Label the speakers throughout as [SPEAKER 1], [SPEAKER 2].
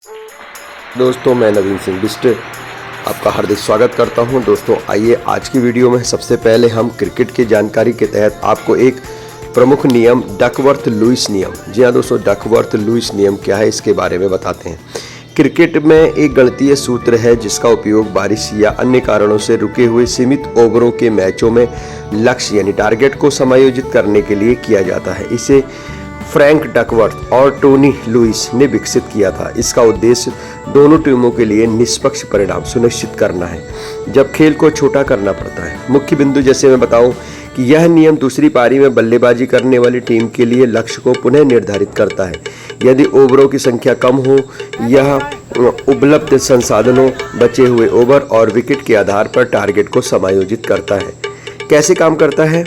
[SPEAKER 1] दोस्तों, मैं नवीन सिंह बिष्ट आपका हार्दिक स्वागत करता हूं। दोस्तों, आइए आज की वीडियो में सबसे पहले हम क्रिकेट की जानकारी के तहत आपको एक प्रमुख नियम डकवर्थ-लुईस नियम, जी हाँ दोस्तों, डकवर्थ-लुईस नियम क्या है इसके बारे में बताते हैं। क्रिकेट में एक गणितीय सूत्र है जिसका उपयोग बारिश या अन्य कारणों से रुके हुए सीमित ओवरों के मैचों में लक्ष्य यानी टारगेट को समायोजित करने के लिए किया जाता है। इसे फ्रैंक डकवर्थ और टोनी लुईस ने विकसित किया था। इसका उद्देश्य दोनों टीमों के लिए निष्पक्ष परिणाम सुनिश्चित करना है जब खेल को छोटा करना पड़ता है। मुख्य बिंदु जैसे मैं बताऊं कि यह नियम दूसरी पारी में बल्लेबाजी करने वाली टीम के लिए लक्ष्य को पुनः निर्धारित करता है। यदि ओवरों की संख्या कम हो, यह उपलब्ध संसाधनों, बचे हुए ओवर और विकेट के आधार पर टारगेट को समायोजित करता है। कैसे काम करता है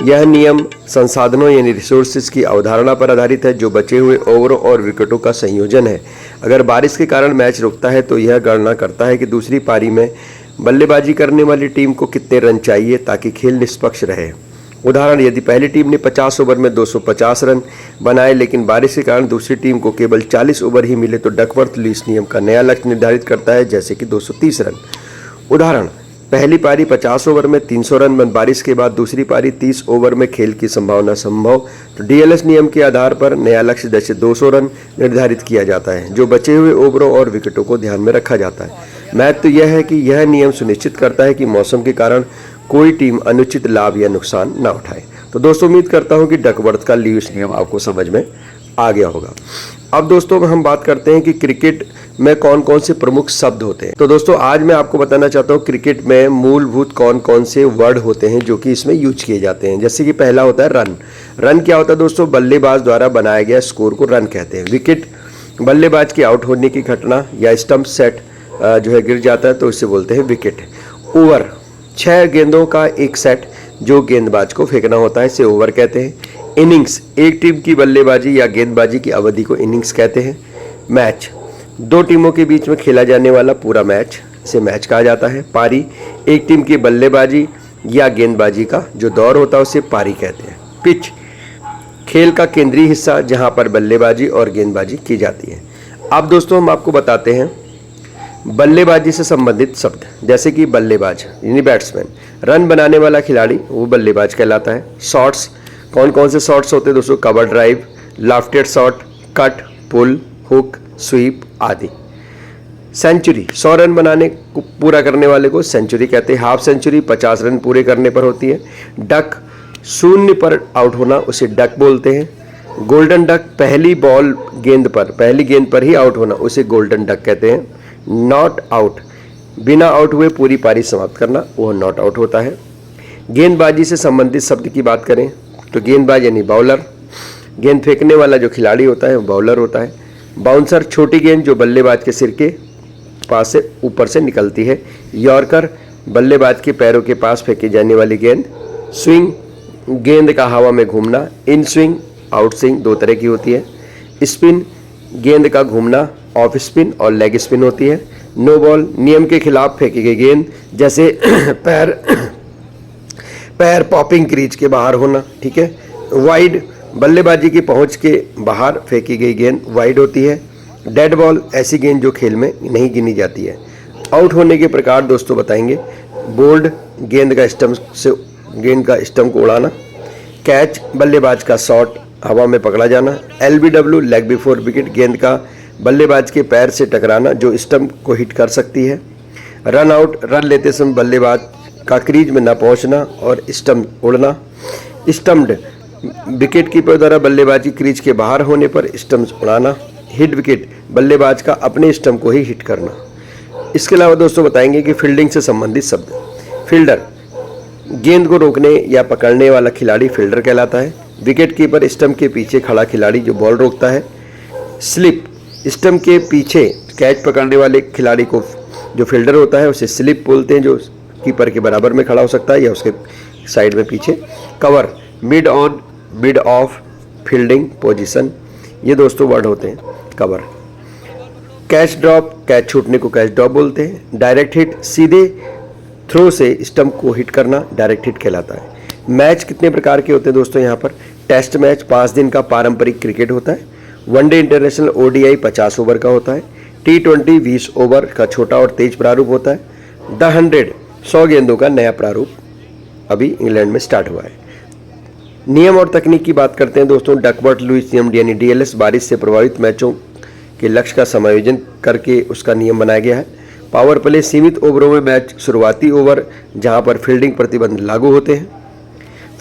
[SPEAKER 1] यह नियम? संसाधनों यानी रिसोर्सेज की अवधारणा पर आधारित है जो बचे हुए ओवरों और विकेटों का संयोजन है। अगर बारिश के कारण मैच रुकता है तो यह गणना करता है कि दूसरी पारी में बल्लेबाजी करने वाली टीम को कितने रन चाहिए ताकि खेल निष्पक्ष रहे। उदाहरण, यदि पहली टीम ने 50 ओवर में 250 रन बनाए लेकिन बारिश के कारण दूसरी टीम को केवल 40 ओवर ही मिले तो डकवर्थ-लुईस नियम का नया लक्ष्य निर्धारित करता है, जैसे कि 230 रन। उदाहरण, पहली पारी 50 ओवर में 300 रन बारिश के बाद दूसरी पारी 30 ओवर में खेल की संभावना संभव, तो डीएलएस नियम के आधार पर नया लक्ष्य जैसे 200 रन निर्धारित किया जाता है जो बचे हुए ओवरों और विकेटों को ध्यान में रखा जाता है। महत्व तो यह है कि यह नियम सुनिश्चित करता है कि मौसम के कारण कोई टीम अनुचित लाभ या नुकसान न उठाए। तो दोस्तों, उम्मीद करता हूँ कि डकवर्थ का लुईस नियम आपको समझ में आ गया होगा। अब दोस्तों हम बात करते हैं कि क्रिकेट में कौन कौन से प्रमुख शब्द होते हैं। तो दोस्तों, आज मैं आपको बताना चाहता हूँ क्रिकेट में मूलभूत कौन कौन से वर्ड होते हैं जो कि इसमें यूज किए जाते हैं। जैसे कि पहला होता है रन। रन क्या होता है दोस्तों? बल्लेबाज द्वारा बनाया गया स्कोर को रन कहते हैं। विकेट, बल्लेबाज के आउट होने की घटना या स्टंप सेट जो है गिर जाता है तो इसे बोलते हैं विकेट। ओवर, 6 गेंदों का एक सेट जो गेंदबाज को फेंकना होता है, इसे ओवर कहते हैं। इनिंग्स, एक टीम की बल्लेबाजी या गेंदबाजी की अवधि को इनिंग्स कहते हैं। मैच, 2 टीमों के बीच में खेला जाने वाला पूरा मैच, इसे मैच कहा जाता है। पारी, एक टीम की बल्लेबाजी या गेंदबाजी का जो दौर होता है उसे पारी कहते हैं। पिच, खेल का केंद्रीय हिस्सा जहां पर बल्लेबाजी और गेंदबाजी की जाती है। अब दोस्तों हम आपको बताते हैं बल्लेबाजी से संबंधित शब्द, जैसे कि बल्लेबाज यानी बैट्समैन, रन बनाने वाला खिलाड़ी वो बल्लेबाज कहलाता है। शॉट्स, कौन कौन से शॉट्स होते हैं दोस्तों? Cover drive, left shot, cut, pull, hook, sweep आदि। सेंचुरी, 100 रन बनाने को पूरा करने वाले को सेंचुरी कहते हैं। हाफ सेंचुरी 50 रन पूरे करने पर होती है। डक, शून्य पर आउट होना, उसे डक बोलते हैं। गोल्डन डक, पहली गेंद पर ही आउट होना, उसे गोल्डन डक कहते हैं। नॉट आउट, बिना आउट हुए पूरी पारी समाप्त करना, वह नॉट आउट होता है। गेंदबाजी से संबंधित शब्द की बात करें तो गेंदबाज यानी बाउलर, गेंद फेंकने वाला जो खिलाड़ी होता है वो बाउलर होता है। बाउंसर, छोटी गेंद जो बल्लेबाज के सिर के पास से ऊपर से निकलती है। यॉर्कर, बल्लेबाज के पैरों के पास फेंकी जाने वाली गेंद। स्विंग, गेंद का हवा में घूमना। इन स्विंग, आउट स्विंग 2 तरह की होती है। स्पिन, गेंद का घूमना, ऑफ स्पिन और लेग स्पिन होती है। नो बॉल, नियम के खिलाफ फेंकी गई गेंद, जैसे पैर पॉपिंग क्रीज के बाहर होना, ठीक है। वाइड, बल्लेबाजी की पहुंच के बाहर फेंकी गई गेंद वाइड होती है। डेड बॉल, ऐसी गेंद जो खेल में नहीं गिनी जाती है। आउट होने के प्रकार दोस्तों बताएंगे। बोल्ड, गेंद का स्टंप को उड़ाना। कैच, बल्लेबाज का शॉट हवा में पकड़ा जाना। एलबीडब्ल्यू, लेग बिफोर विकेट, गेंद का बल्लेबाज के पैर से टकराना जो स्टंप को हिट कर सकती है। रन आउट, रन लेते समय बल्लेबाज का क्रीज में न पहुंचना और स्टंप उड़ना। स्टम्प्ड, विकेट कीपर द्वारा बल्लेबाजी क्रीज के बाहर होने पर स्टंप उड़ाना। हिट विकेट, बल्लेबाज का अपने स्टंप को ही हिट करना। इसके अलावा दोस्तों बताएंगे कि फील्डिंग से संबंधित शब्द। फील्डर, गेंद को रोकने या पकड़ने वाला खिलाड़ी फील्डर कहलाता है। विकेट कीपर, स्टंप के पीछे खड़ा खिलाड़ी जो बॉल रोकता है। स्लिप, स्टंप के पीछे कैच पकड़ने वाले खिलाड़ी को जो फील्डर होता है उसे स्लिप बोलते हैं, जो कीपर के बराबर में खड़ा हो सकता है या उसके साइड में पीछे। Cover, mid on, mid of, fielding position, ये दोस्तों वर्ड होते हैं कवर। कैच ड्रॉप, कैच छूटने को कैच ड्रॉप बोलते हैं। डायरेक्ट हिट, सीधे थ्रो से स्टंप को हिट करना डायरेक्ट हिट कहलाता है। मैच कितने प्रकार के होते हैं दोस्तों? यहाँ पर टेस्ट मैच 5 दिन का पारंपरिक क्रिकेट होता है। वनडे इंटरनेशनल ओडीआई 50 ओवर का होता है। T20 20 ओवर का छोटा और तेज प्रारूप होता है। द 100 गेंदों का नया प्रारूप अभी इंग्लैंड में स्टार्ट हुआ है। नियम और तकनीक की बात करते हैं दोस्तों। डकवर्थ लुईस नियम यानी DLS बारिश से प्रभावित मैचों के लक्ष्य का समायोजन करके उसका नियम बनाया गया है। पावर प्ले सीमित ओवरों में मैच शुरुआती ओवर जहां पर फील्डिंग प्रतिबंध लागू होते हैं।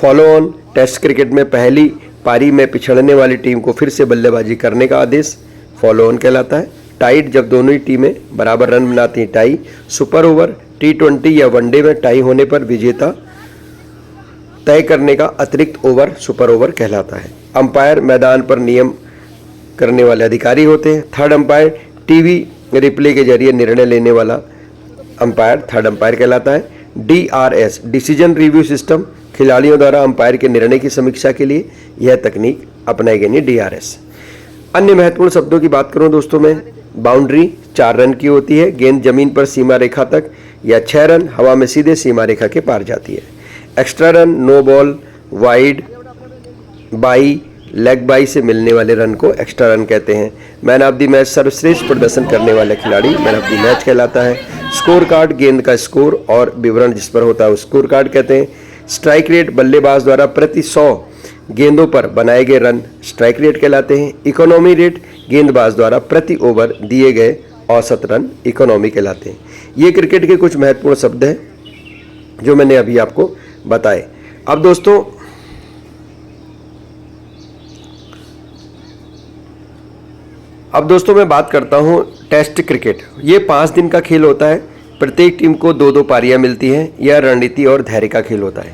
[SPEAKER 1] फॉलो ऑन टेस्ट क्रिकेट में पहली पारी में पिछड़ने वाली टीम को फिर से बल्लेबाजी करने का आदेश फॉलो ऑन कहलाता है। टाइट जब दोनों ही टीमें बराबर रन बनाती हैं टाई। सुपर ओवर T20 या वनडे में टाई होने पर विजेता तय करने का अतिरिक्त ओवर सुपर ओवर कहलाता है। अंपायर मैदान पर नियम करने वाले अधिकारी होते हैं। थर्ड अंपायर टीवी रिप्ले के जरिए निर्णय लेने वाला अंपायर थर्ड अंपायर कहलाता है। DRS डिसीजन रिव्यू सिस्टम खिलाड़ियों द्वारा अंपायर के निर्णय की समीक्षा के लिए यह तकनीक अपनाई गई है DRS। अन्य महत्वपूर्ण शब्दों की बात करूं दोस्तों मैं, बाउंड्री 4 रन की होती है। गेंद जमीन पर सीमा रेखा तक या 6 रन हवा में सीधे सीमा रेखा के पार जाती है। Extra run, no ball, wide, bye, leg bye से मिलने वाले रन को एक्स्ट्रा रन कहते हैं। मैन ऑफ द मैच सर्वश्रेष्ठ प्रदर्शन करने वाला खिलाड़ी मैन ऑफ द मैच कहलाता है। स्कोर कार्ड गेंद का स्कोर और विवरण जिस पर होता है वो स्कोर कार्ड कहते हैं। स्ट्राइक रेट बल्लेबाज द्वारा प्रति 100 गेंदों पर बनाए गए रन स्ट्राइक रेट कहलाते हैं। इकोनॉमी रेट गेंदबाज द्वारा प्रति ओवर दिए गए औसत रन इकोनॉमी कहलाते हैं। ये क्रिकेट के कुछ महत्वपूर्ण शब्द हैं जो मैंने अभी आपको बताए। अब दोस्तों मैं बात करता हूं टेस्ट क्रिकेट। ये 5 दिन का खेल होता है। प्रत्येक टीम को 2-2 पारियां मिलती हैं। यह रणनीति और धैर्य का खेल होता है।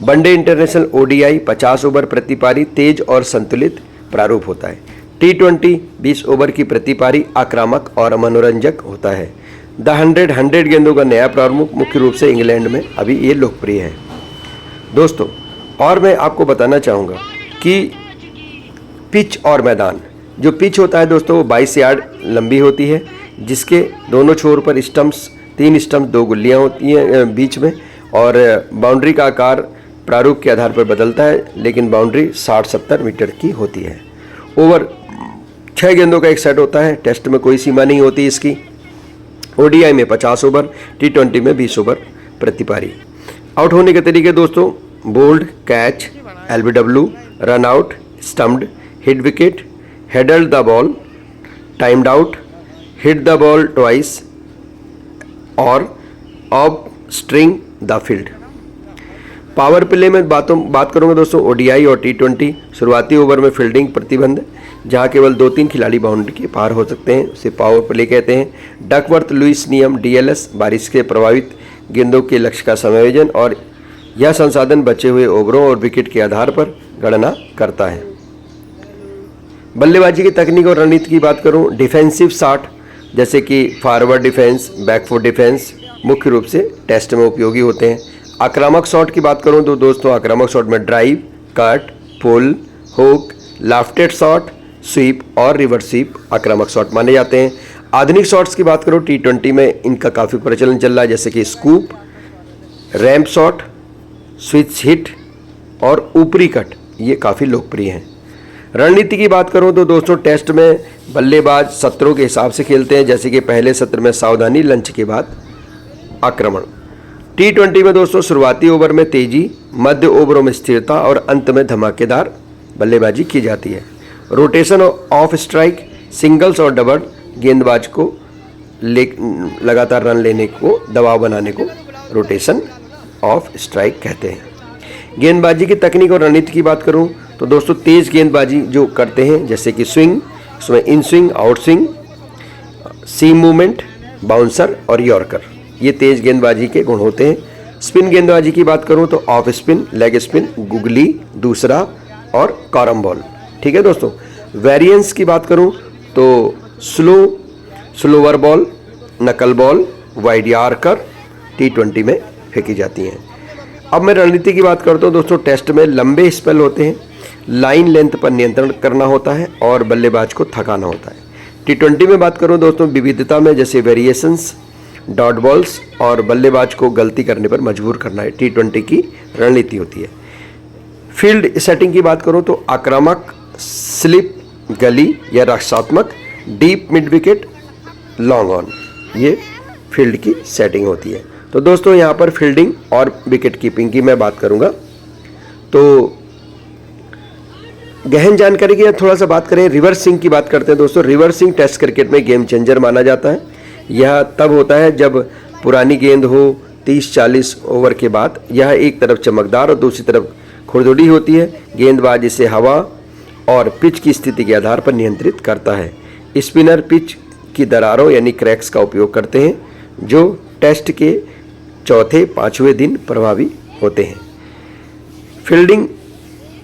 [SPEAKER 1] वनडे इंटरनेशनल ODI 50 ओवर प्रति पारी तेज और संतुलित प्रारूप होता है। T20 20 ओवर की प्रति पारी आक्रामक और मनोरंजक होता है। द 100 गेंदों का नया प्रारूप मुख्य रूप से इंग्लैंड में अभी ये लोकप्रिय है दोस्तों। और मैं आपको बताना चाहूँगा कि पिच और मैदान, जो पिच होता है दोस्तों वो 22 यार्ड लंबी होती है, जिसके दोनों छोर पर स्टंप्स 3 स्टंप 2 गुल्लियाँ होती हैं बीच में, और बाउंड्री का आकार प्रारूप के आधार पर बदलता है, लेकिन बाउंड्री 60-70 मीटर की होती है। ओवर 6 गेंदों का एक सेट होता है। टेस्ट में कोई सीमा नहीं होती इसकी। ODI में 50 ओवर, T20 में 20 ओवर प्रति पारी। आउट होने के तरीके दोस्तों, bowled, catch, LBW, run out, stumped, hit wicket, handled the ball, timed out, hit the ball twice और obstructing the field. Power play में बात करूंगा दोस्तों। ODI और T20 शुरुआती ओवर में फील्डिंग प्रतिबंध, जहां केवल 2-3 खिलाड़ी बाउंड्री के पार हो सकते हैं, उसे पावर प्ले कहते हैं। डकवर्थ लुईस नियम DLS बारिश के प्रभावित गेंदों के लक्ष्य का समायोजन और यह संसाधन बचे हुए ओवरों और विकेट के आधार पर गणना करता है। बल्लेबाजी की तकनीक और रणनीति की बात करूं, डिफेंसिव शॉट जैसे कि फॉरवर्ड डिफेंस, बैकफुट डिफेंस मुख्य रूप से टेस्ट में उपयोगी होते हैं। आक्रामक शॉट की बात करूं तो दोस्तों आक्रामक शॉट में drive, cut, pull, hook, लाफ्टेड shot, SVEEP और रिवर्स स्वीप आक्रामक शॉट माने जाते हैं। आधुनिक शॉट्स की बात करूं T20 में इनका काफ़ी प्रचलन चल रहा है, जैसे कि scoop, ramp shot, switch hit और ऊपरी कट, ये काफ़ी लोकप्रिय हैं। रणनीति की बात करूं तो दोस्तों टेस्ट में बल्लेबाज सत्रों के हिसाब से खेलते हैं, जैसे कि पहले सत्र में सावधानी, लंच के बाद आक्रमण। T20 में दोस्तों शुरुआती ओवर में तेजी, मध्य ओवरों में स्थिरता और अंत में धमाकेदार बल्लेबाजी की जाती है। रोटेशन ऑफ स्ट्राइक, सिंगल्स और डबल गेंदबाज को लगातार रन लेने को, दबाव बनाने को रोटेशन ऑफ स्ट्राइक कहते हैं। गेंदबाजी की तकनीक और रणनीति की बात करूं तो दोस्तों तेज गेंदबाजी जो करते हैं, जैसे कि स्विंग, उसमें in swing, out swing, seam movement, bouncer और यॉर्कर, ये तेज गेंदबाजी के गुण होते हैं। स्पिन गेंदबाजी की बात करूं तो off spin, leg spin, googly, दूसरा और कॉरम बॉल। ठीक है दोस्तों। वेरिएंस की बात करूं तो स्लोवर बॉल, नकल बॉल, वाइड यॉर्कर T20 में फेंकी जाती हैं। अब मैं रणनीति की बात करता हूं दोस्तों। टेस्ट में लंबे स्पेल होते हैं, लाइन लेंथ पर नियंत्रण करना होता है और बल्लेबाज को थकाना होता है। T20 में बात करूं दोस्तों विविधता में, जैसे वेरिएशंस, डॉट बॉल्स और बल्लेबाज को गलती करने पर मजबूर करना है, T20 की रणनीति होती है। फील्ड सेटिंग की बात करूं तो आक्रामक, स्लिप, गली या रक्षात्मक, deep mid wicket, long on, ये फील्ड की सेटिंग होती है। तो दोस्तों यहाँ पर फील्डिंग और विकेट कीपिंग की मैं बात करूँगा। तो गहन जानकारी की थोड़ा सा बात करें, रिवर्स स्विंग की बात करते हैं दोस्तों। रिवर्स स्विंग टेस्ट क्रिकेट में गेम चेंजर माना जाता है। यह तब होता है जब पुरानी गेंद हो 30-40 ओवर के बाद। यह एक तरफ चमकदार और दूसरी तरफ खुरदुरी होती है। गेंदबाज इसे हवा और पिच की स्थिति के आधार पर नियंत्रित करता है। स्पिनर पिच की दरारों यानी क्रैक्स का उपयोग करते हैं, जो टेस्ट के चौथे-पांचवें दिन प्रभावी होते हैं। फील्डिंग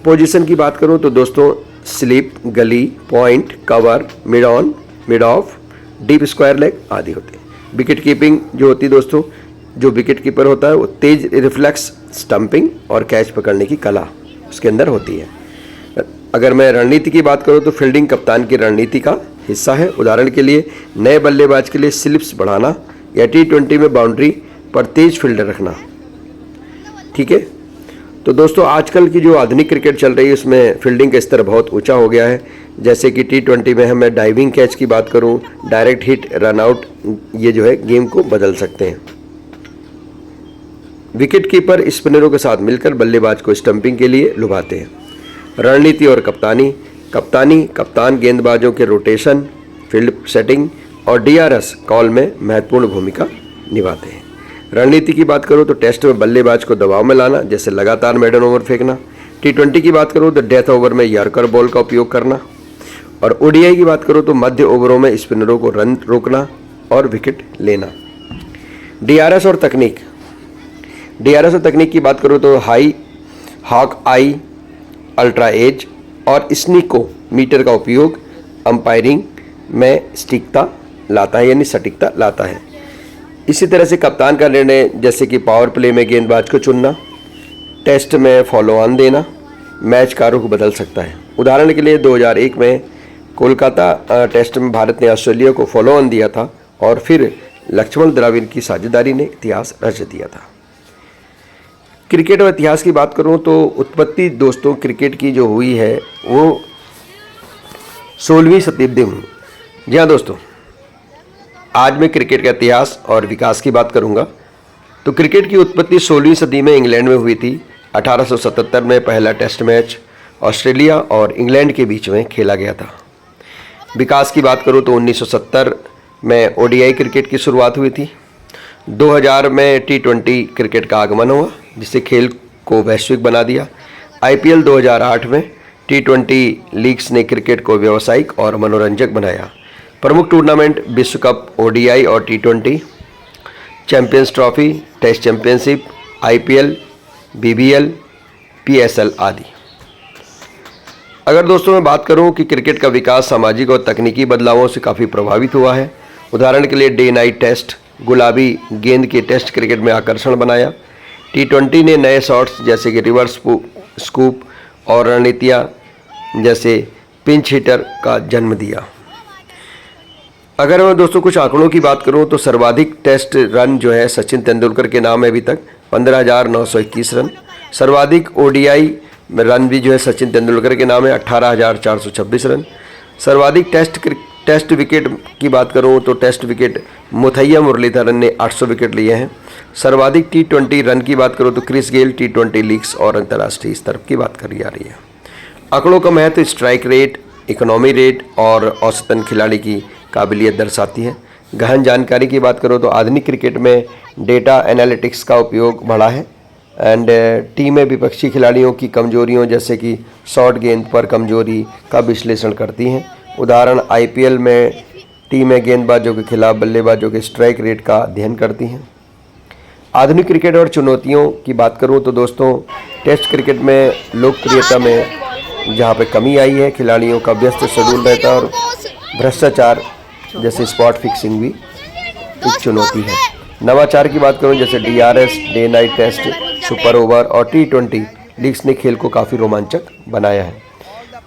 [SPEAKER 1] पोजीशन की बात करूं तो दोस्तों स्लिप, गली, point, cover, mid on, mid of, deep square leg आदि होते हैं। विकेट कीपिंग जो होती है दोस्तों, जो विकेट कीपर होता है वो तेज रिफ्लेक्स, स्टंपिंग और कैच पकड़ने की कला उसके अंदर होती है। अगर मैं रणनीति की बात करूं तो फील्डिंग कप्तान की रणनीति का हिस्सा है। उदाहरण के लिए नए बल्लेबाज के लिए स्लिप्स बढ़ाना या T20 में बाउंड्री पर तेज फील्डर रखना। ठीक है, तो दोस्तों आजकल की जो आधुनिक क्रिकेट चल रही है उसमें फील्डिंग का स्तर बहुत ऊंचा हो गया है। जैसे कि T20 में मैं डाइविंग कैच की बात करूं, डायरेक्ट हिट, रन आउट, ये जो है गेम को बदल सकते हैं। विकेट कीपर स्पिनरों के साथ मिलकर बल्लेबाज को स्टंपिंग के लिए लुभाते हैं। रणनीति और कप्तानी कप्तान गेंदबाजों के रोटेशन, फील्ड सेटिंग और DRS कॉल में महत्वपूर्ण भूमिका निभाते हैं। रणनीति की बात करूं तो टेस्ट में बल्लेबाज को दबाव में लाना, जैसे लगातार मेडन ओवर फेंकना। T20 की बात करूं तो डेथ ओवर में यॉर्कर बॉल का उपयोग करना। और ODI की बात करूं तो मध्य ओवरों में स्पिनरों को रन रोकना और विकेट लेना। DRS और तकनीक की बात करूं तो हाई, हॉक आई, अल्ट्रा एज और स्नीको मीटर का उपयोग अंपायरिंग में सटीकता लाता है, यानी सटीकता लाता है। इसी तरह से कप्तान का निर्णय, जैसे कि पावर प्ले में गेंदबाज को चुनना, टेस्ट में फॉलो ऑन देना, मैच का रुख बदल सकता है। उदाहरण के लिए 2001 में कोलकाता टेस्ट में भारत ने ऑस्ट्रेलिया को फॉलो ऑन दिया था और फिर लक्ष्मण द्रविड़ की साझेदारी ने इतिहास रच दिया था। क्रिकेट और इतिहास की बात करूं तो उत्पत्ति दोस्तों क्रिकेट की जो हुई है वो 16वीं शताब्दी में। जी हाँ दोस्तों, आज मैं क्रिकेट का इतिहास और विकास की बात करूंगा। तो क्रिकेट की उत्पत्ति 16वीं सदी में इंग्लैंड में हुई थी। 1877 में पहला टेस्ट मैच ऑस्ट्रेलिया और इंग्लैंड के बीच में खेला गया था। विकास की बात करूं तो 1970 में ODI क्रिकेट की शुरुआत हुई थी। 2000 में T20 क्रिकेट का आगमन हुआ, जिससे खेल को वैश्विक बना दिया। IPL 2008 में T20 लीग्स ने क्रिकेट को व्यावसायिक और मनोरंजक बनाया। प्रमुख टूर्नामेंट विश्व कप, ODI और T20, champions trophy, test championship, IPL, BBL, PSL आदि। अगर दोस्तों मैं बात करूं कि क्रिकेट का विकास सामाजिक और तकनीकी बदलावों से काफ़ी प्रभावित हुआ है। उदाहरण के लिए डे नाइट टेस्ट, गुलाबी गेंद के टेस्ट क्रिकेट में आकर्षण बनाया। T20 ने नए शॉट्स जैसे कि रिवर्स स्कूप और रणनीतियाँ जैसे पिंच हिटर का जन्म दिया। अगर मैं दोस्तों कुछ आंकड़ों की बात करूं तो सर्वाधिक टेस्ट रन जो है सचिन तेंदुलकर के नाम है अभी तक 15,921 रन। सर्वाधिक ODI रन भी जो है सचिन तेंदुलकर के नाम है 18,426 रन। सर्वाधिक टेस्ट विकेट की बात करूं तो टेस्ट विकेट मुथैया मुरलीधरन ने 800 विकेट लिए हैं। सर्वाधिक T20 रन की बात करूं तो क्रिस गेल T20 लीग्स और अंतर्राष्ट्रीय स्तर की बात करी जा रही है। आंकड़ों का महत्व स्ट्राइक रेट, इकोनॉमी रेट और औसतन खिलाड़ी की काबिलियत दर्शाती है। गहन जानकारी की बात करो तो आधुनिक क्रिकेट में डेटा एनालिटिक्स का उपयोग बढ़ा है एंड टीमें विपक्षी खिलाड़ियों की कमजोरियों जैसे कि शॉर्ट गेंद पर कमजोरी का विश्लेषण करती हैं। उदाहरण IPL में टीमें गेंदबाजों के खिलाफ बल्लेबाजों के स्ट्राइक रेट का अध्ययन करती हैं। आधुनिक क्रिकेट और चुनौतियों की बात करूं तो दोस्तों टेस्ट क्रिकेट में लोकप्रियता में जहां पे कमी आई है, खिलाड़ियों का व्यस्त शेड्यूल रहता है और भ्रष्टाचार जैसे स्पॉट फिक्सिंग भी एक चुनौती है। नवाचार की बात करूं जैसे DRS, day night test, super over और T20 लीग्स ने खेल को काफ़ी रोमांचक बनाया है।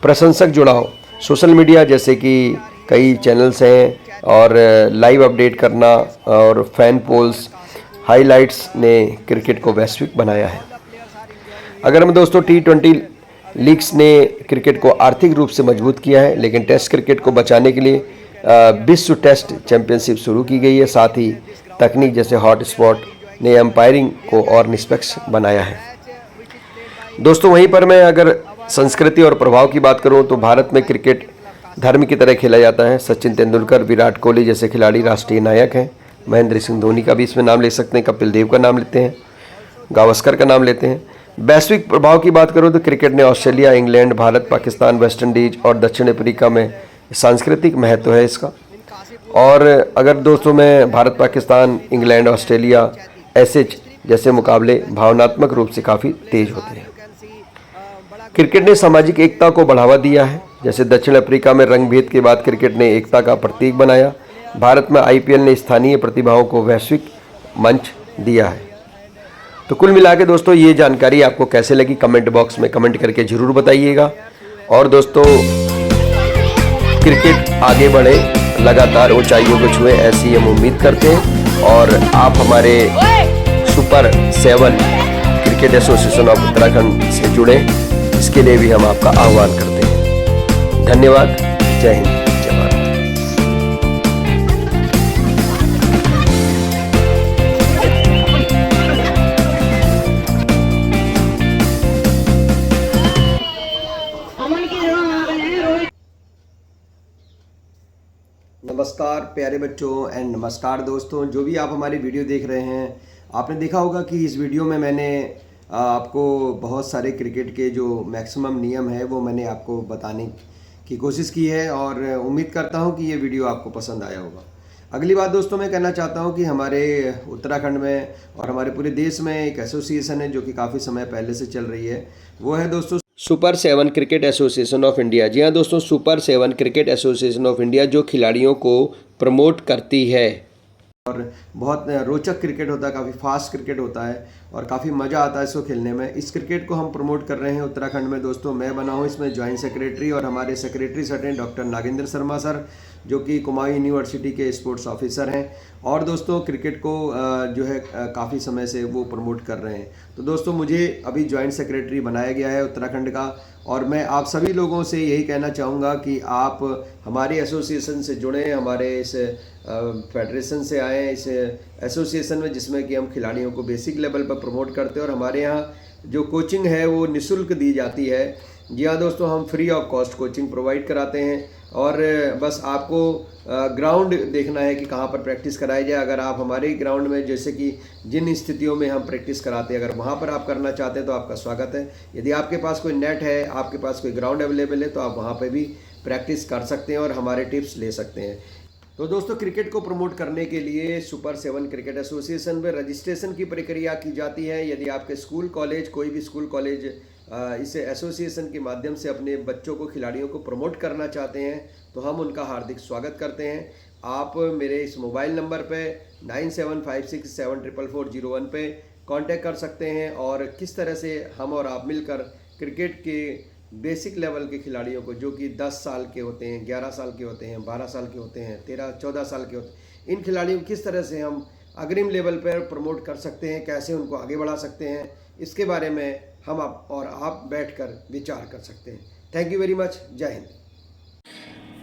[SPEAKER 1] प्रशंसक जुड़ाव, सोशल मीडिया जैसे कि कई चैनल्स हैं और लाइव अपडेट करना और फैन पोल्स, हाइलाइट्स ने क्रिकेट को वैश्विक बनाया है। अगर हम दोस्तों T20 लीग्स ने क्रिकेट को आर्थिक रूप से मजबूत किया है, लेकिन टेस्ट क्रिकेट को बचाने के लिए विश्व टेस्ट चैंपियनशिप शुरू की गई है। साथ ही तकनीक जैसे हॉट स्पॉट ने एम्पायरिंग को और निष्पक्ष बनाया है। दोस्तों वहीं पर मैं अगर संस्कृति और प्रभाव की बात करूं तो भारत में क्रिकेट धर्म की तरह खेला जाता है। सचिन तेंदुलकर, विराट कोहली जैसे खिलाड़ी राष्ट्रीय नायक हैं। महेंद्र सिंह धोनी का भी इसमें नाम ले सकते हैं, कपिल देव का नाम लेते हैं, गावस्कर का नाम लेते हैं। वैश्विक प्रभाव की बात करूं तो क्रिकेट ने Australia, England, Bharat, Pakistan, West Indies और दक्षिण अफ्रीका में सांस्कृतिक महत्व है इसका। और अगर दोस्तों मैं भारत, पाकिस्तान, इंग्लैंड, ऑस्ट्रेलिया ऐसे जैसे मुकाबले भावनात्मक रूप से काफ़ी तेज होते हैं। क्रिकेट ने सामाजिक एकता को बढ़ावा दिया है। जैसे दक्षिण अफ्रीका में रंग भेद के बाद क्रिकेट ने एकता का प्रतीक बनाया। भारत में आईपीएल ने स्थानीय प्रतिभाओं को वैश्विक मंच दिया है। तो कुल मिला के दोस्तों ये जानकारी आपको कैसे लगी कमेंट बॉक्स में कमेंट करके ज़रूर बताइएगा। और दोस्तों क्रिकेट आगे बढ़े, लगातार ऊंचाइयों को छुए, ऐसी हम उम्मीद करते हैं। और आप हमारे super 7 cricket association of Uttarakhand से जुड़े, इसके लिए भी हम आपका आह्वान करते हैं। धन्यवाद। जय हिंद, जय भारत। नमस्कार प्यारे बच्चों एंड नमस्कार दोस्तों, जो भी आप हमारी वीडियो देख रहे हैं, आपने देखा होगा कि इस वीडियो में मैंने आपको बहुत सारे क्रिकेट के जो मैक्सिमम नियम है वो मैंने आपको बताने की कोशिश की है। और उम्मीद करता हूं कि ये वीडियो आपको पसंद आया होगा। अगली बात दोस्तों मैं कहना चाहता हूं कि हमारे उत्तराखंड में और हमारे पूरे देश में एक एसोसिएशन है जो कि काफ़ी समय पहले से चल रही है। वो है दोस्तों super 7 cricket association of India. जी हाँ दोस्तों, super 7 cricket association of India जो खिलाड़ियों को प्रमोट करती है। और बहुत रोचक क्रिकेट होता है, काफ़ी फास्ट क्रिकेट होता है और काफ़ी मज़ा आता है इसको खेलने में। इस क्रिकेट को हम प्रमोट कर रहे हैं उत्तराखंड में दोस्तों। मैं बना हूँ इसमें जॉइंट सेक्रेटरी और हमारे सेक्रेटरी सर हैं डॉक्टर नागेंद्र शर्मा सर, जो कि कुमाऊं यूनिवर्सिटी के स्पोर्ट्स ऑफिसर हैं। और दोस्तों क्रिकेट को जो है काफ़ी समय से वो प्रमोट कर रहे हैं। तो दोस्तों मुझे अभी जॉइंट सेक्रेटरी बनाया गया है उत्तराखंड का। और मैं आप सभी लोगों से यही कहना चाहूँगा कि आप हमारे एसोसिएशन से जुड़ें, हमारे इस फेडरेशन से आएँ, इस एसोसिएशन में जिसमें कि हम खिलाड़ियों को बेसिक लेवल पर प्रमोट करते हैं। और हमारे यहाँ जो कोचिंग है वो निःशुल्क दी जाती है। जी हाँ दोस्तों, हम free of cost coaching provide कराते हैं। और बस आपको ग्राउंड देखना है कि कहाँ पर प्रैक्टिस कराई जाए। अगर आप हमारे ग्राउंड में, जैसे कि जिन स्थितियों में हम प्रैक्टिस कराते हैं, अगर वहाँ पर आप करना चाहते हैं तो आपका स्वागत है। यदि आपके पास कोई नेट है, आपके पास कोई ग्राउंड अवेलेबल है, तो आप वहाँ पर भी प्रैक्टिस कर सकते हैं और हमारे टिप्स ले सकते हैं। तो दोस्तों क्रिकेट को प्रमोट करने के लिए सुपर 7 क्रिकेट एसोसिएशन में रजिस्ट्रेशन की प्रक्रिया की जाती है। यदि आपके स्कूल कॉलेज, कोई भी स्कूल कॉलेज इस एसोसिएशन के माध्यम से अपने बच्चों को, खिलाड़ियों को प्रमोट करना चाहते हैं तो हम उनका हार्दिक स्वागत करते हैं। आप मेरे इस मोबाइल नंबर पे 9756744401 पे कांटेक्ट कर सकते हैं। और किस तरह से हम और आप मिलकर क्रिकेट के बेसिक लेवल के खिलाड़ियों को, जो कि 10 साल के होते हैं, 11 साल के होते हैं, 12 साल के होते हैं, 13-14 साल के होते हैं, इन खिलाड़ियों को किस तरह से हम अग्रिम लेवल पर प्रमोट कर सकते हैं, कैसे उनको आगे बढ़ा सकते हैं, इसके बारे में हम आप बैठकर विचार कर सकते हैं। Thank you very much. जय हिंद।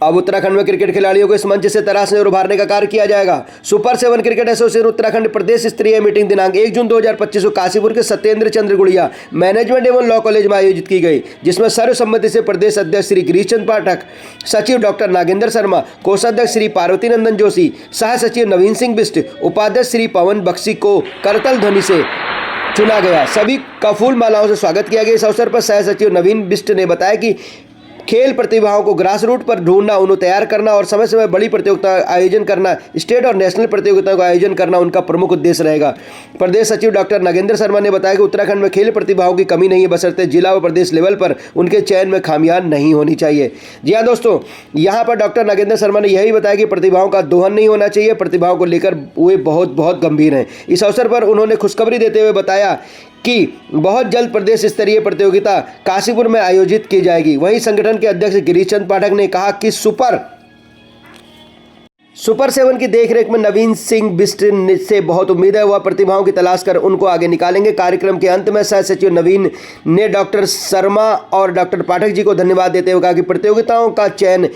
[SPEAKER 1] अब उत्तराखंड में क्रिकेट खिलाड़ियों को इस मंच से तराशने और उभारने का कार्य किया जाएगा। सुपर 7 क्रिकेट एसोसिएशन उत्तराखंड प्रदेश स्तरीय मीटिंग दिनांक 1 जून 2025 को काशीपुर के सत्येंद्र चंद्र गुड़िया मैनेजमेंट एवं लॉ कॉलेज में आयोजित की गई, जिसमें सर्वसम्मति से प्रदेश अध्यक्ष श्री गिरीश चंद्र पाठक, सचिव डॉक्टर नागेंद्र शर्मा, कोषाध्यक्ष श्री पार्वती नंदन जोशी, सह सचिव नवीन सिंह बिष्ट, उपाध्यक्ष श्री पवन बख्शी को करतल ध्वनि से चुना गया। सभी का फूल मालाओं से स्वागत किया गया। इस अवसर पर सह सचिव नवीन बिष्ट ने बताया कि खेल प्रतिभाओं को ग्रास रूट पर ढूंढना, उन्हें तैयार करना और समय समय बड़ी प्रतियोगिता आयोजन करना, स्टेट और नेशनल प्रतियोगिताओं का आयोजन करना उनका प्रमुख उद्देश्य रहेगा। प्रदेश सचिव डॉक्टर नागेंद्र शर्मा ने बताया कि उत्तराखंड में खेल प्रतिभाओं की कमी नहीं है, बशर्ते जिला व प्रदेश लेवल पर उनके चयन में खामियां नहीं होनी चाहिए। जी हाँ दोस्तों, यहाँ पर डॉक्टर नागेंद्र शर्मा ने यही बताया कि प्रतिभाओं का दोहन नहीं होना चाहिए, प्रतिभाओं को लेकर वे बहुत गंभीर हैं। इस अवसर पर उन्होंने खुशखबरी देते हुए बताया कि बहुत जल्द प्रदेश स्तरीय प्रतियोगिता काशीपुर में आयोजित की जाएगी। वहीं संगठन के अध्यक्ष गिरीश चंद्र पाठक ने कहा कि सुपर 7 की देखरेख में नवीन सिंह बिष्ट से बहुत उम्मीद है। वह प्रतिभाओं की तलाश कर उनको आगे निकालेंगे। कार्यक्रम के अंत में सह सचिव नवीन ने डॉक्टर शर्मा और डॉक्टर पाठक जी को धन्यवाद देते हुए कहा कि प्रतियोगिताओं का चयन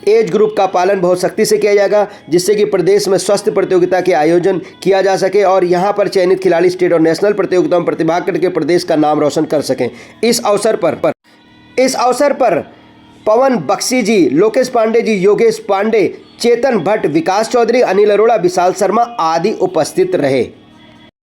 [SPEAKER 1] एज ग्रुप का पालन बहुत सख्ती से किया जाएगा, जिससे कि प्रदेश में स्वस्थ प्रतियोगिता के आयोजन किया जा सके और यहाँ पर चयनित खिलाड़ी स्टेट और नेशनल प्रतियोगिताओं में प्रतिभाग करके प्रदेश का नाम रोशन कर सकें। इस अवसर पर पवन बख्शी जी, लोकेश पांडे जी, योगेश पांडे, चेतन भट्ट, विकास चौधरी, अनिल अरोड़ा, विशाल शर्मा आदि उपस्थित रहे।